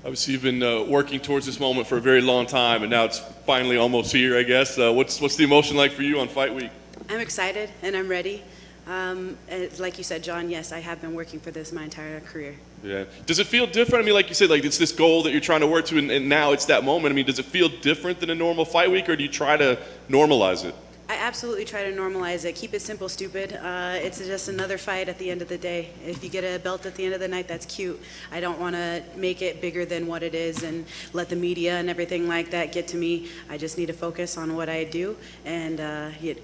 Obviously, you've been working towards this moment for a very long time, and now it's finally almost here, I guess. What's the emotion like for you on fight week? I'm excited and I'm ready. Like you said, John, yes, I have been working for this my entire career. Yeah. Does it feel different? I mean, like you said, like it's this goal that you're trying to work to, and now it's that moment. I mean, does it feel different than a normal fight week, or do you try to normalize it? I absolutely try to normalize it. Keep it simple, stupid. It's just another fight at the end of the day. If you get a belt at the end of the night, that's cute. I don't want to make it bigger than what it is and let the media and everything like that get to me. I just need to focus on what I do and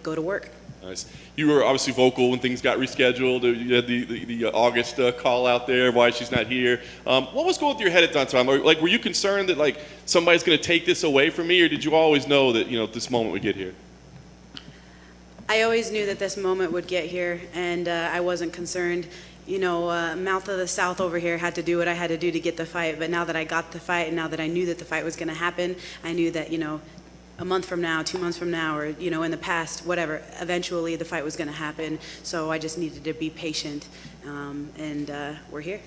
go to work. Nice. You were obviously vocal when things got rescheduled. You had the August call out there, why she's not here. What was going through your head at that time? Like, were you concerned that like somebody's going to take this away from me, or did you always know that this moment would get here? I always knew that this moment would get here, and I wasn't concerned. Mouth of the South over here had to do what I had to do to get the fight, but now that I got the fight, and now that I knew that the fight was going to happen, I knew that, a month from now, 2 months from now, or, in the past, whatever, eventually the fight was going to happen, so I just needed to be patient, and we're here.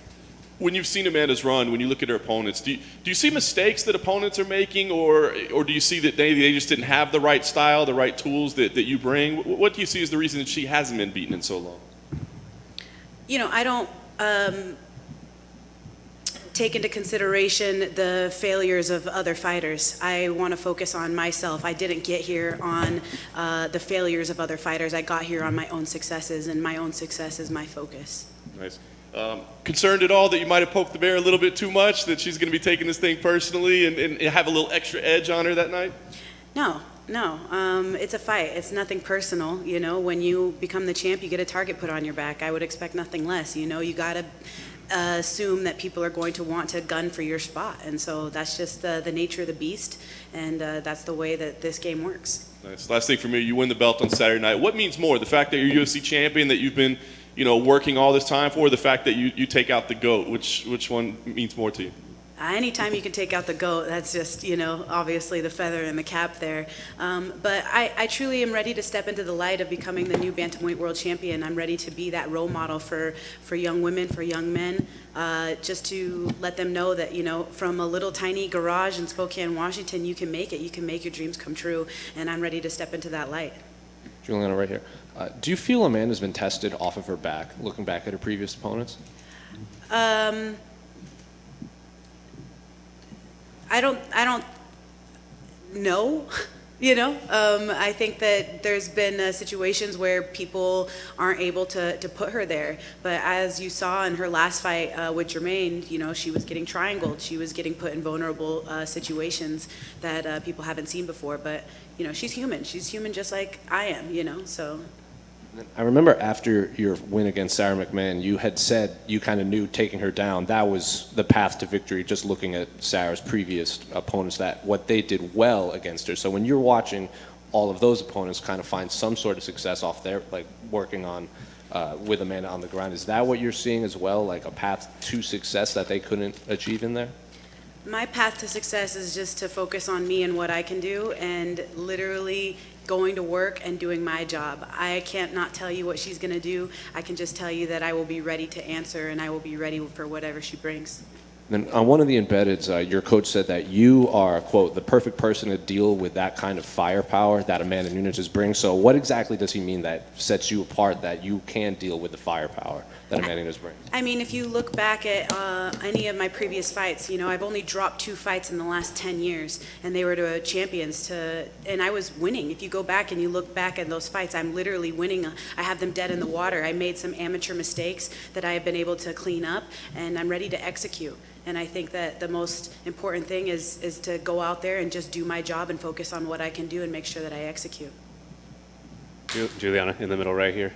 When you've seen Amanda's run, when you look at her opponents, do you see mistakes that opponents are making, or do you see that they just didn't have the right style, the right tools that you bring? What do you see as the reason that she hasn't been beaten in so long? I don't take into consideration the failures of other fighters. I want to focus on myself. I didn't get here on the failures of other fighters. I got here on my own successes, and my own success is my focus. Nice. Concerned at all that you might have poked the bear a little bit too much, that she's going to be taking this thing personally and have a little extra edge on her that night? No. It's a fight. It's nothing personal. When you become the champ, you get a target put on your back. I would expect nothing less. You got to assume that people are going to want to gun for your spot. And so that's just the nature of the beast, and that's the way that this game works. Nice. Last thing for me, you win the belt on Saturday night. What means more, the fact that you're UFC champion, that you've been working all this time for, or the fact that you take out the GOAT? Which one means more to you? Anytime you can take out the GOAT, that's just, obviously the feather in the cap there. But I truly am ready to step into the light of becoming the new Bantamweight world champion. I'm ready to be that role model for young women, for young men, just to let them know that, from a little tiny garage in Spokane, Washington, you can make it. You can make your dreams come true, and I'm ready to step into that light. Julianna, right here. Do you feel Amanda's been tested off of her back, looking back at her previous opponents? I don't know. I think that there's been situations where people aren't able to put her there. But as you saw in her last fight with Jermaine, she was getting triangled. She was getting put in vulnerable situations that people haven't seen before. But, she's human. She's human just like I am, so. I remember after your win against Sarah McMahon, you had said you kind of knew taking her down, that was the path to victory, just looking at Sarah's previous opponents, that what they did well against her. So when you're watching all of those opponents kind of find some sort of success off there, like working on with Amanda on the ground, is that what you're seeing as well, like a path to success that they couldn't achieve in there? My path to success is just to focus on me and what I can do, and literally going to work and doing my job. I can't not tell you what she's going to do. I can just tell you that I will be ready to answer, and I will be ready for whatever she brings. Then on one of the embeddeds, your coach said that you are, quote, the perfect person to deal with that kind of firepower that Amanda Nunes brings. So what exactly does he mean that sets you apart, that you can deal with the firepower that Amanda Nunes brings? I mean, if you look back at any of my previous fights, I've only dropped 2 fights in the last 10 years, and they were to champions, and I was winning. If you go back and you look back at those fights, I'm literally winning. I have them dead in the water. I made some amateur mistakes that I have been able to clean up, and I'm ready to execute. And I think that the most important thing is to go out there and just do my job and focus on what I can do and make sure that I execute. Julianna, in the middle right here.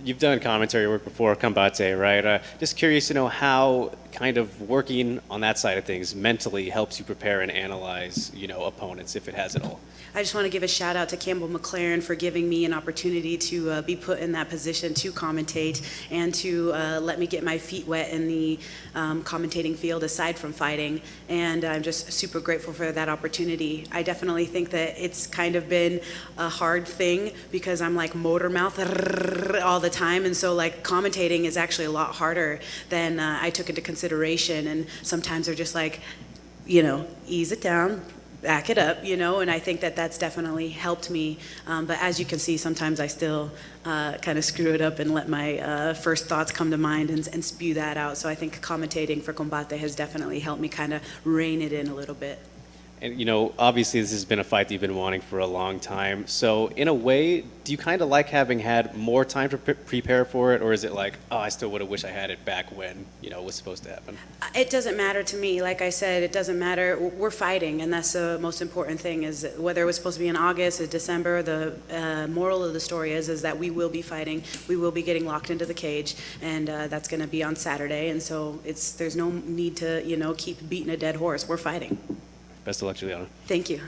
You've done commentary work before, Commentating, right? Just curious to know how kind of working on that side of things mentally helps you prepare and analyze, opponents, if it has at all. I just want to give a shout out to Campbell McLaren for giving me an opportunity to be put in that position to commentate and to let me get my feet wet in the commentating field aside from fighting. And I'm just super grateful for that opportunity. I definitely think that it's kind of been a hard thing because I'm like motor mouth all the time. And so like commentating is actually a lot harder than I took into consideration. And sometimes they're just like, you know, ease it down, back it up, you know, and I think that that's definitely helped me. But as you can see, sometimes I still kind of screw it up and let my first thoughts come to mind and spew that out. So I think commentating for Combate has definitely helped me kind of rein it in a little bit. And, you know, obviously this has been a fight that you've been wanting for a long time. So in a way, do you kind of like having had more time to prepare for it? Or is it like, oh, I still would have wished I had it back when, you know, it was supposed to happen? It doesn't matter to me. Like I said, it doesn't matter. We're fighting, and that's the most important thing, is whether it was supposed to be in August or December, the moral of the story is that we will be fighting. We will be getting locked into the cage, and that's going to be on Saturday. And so there's no need to, you know, keep beating a dead horse. We're fighting. Best of luck, Julianna. Thank you.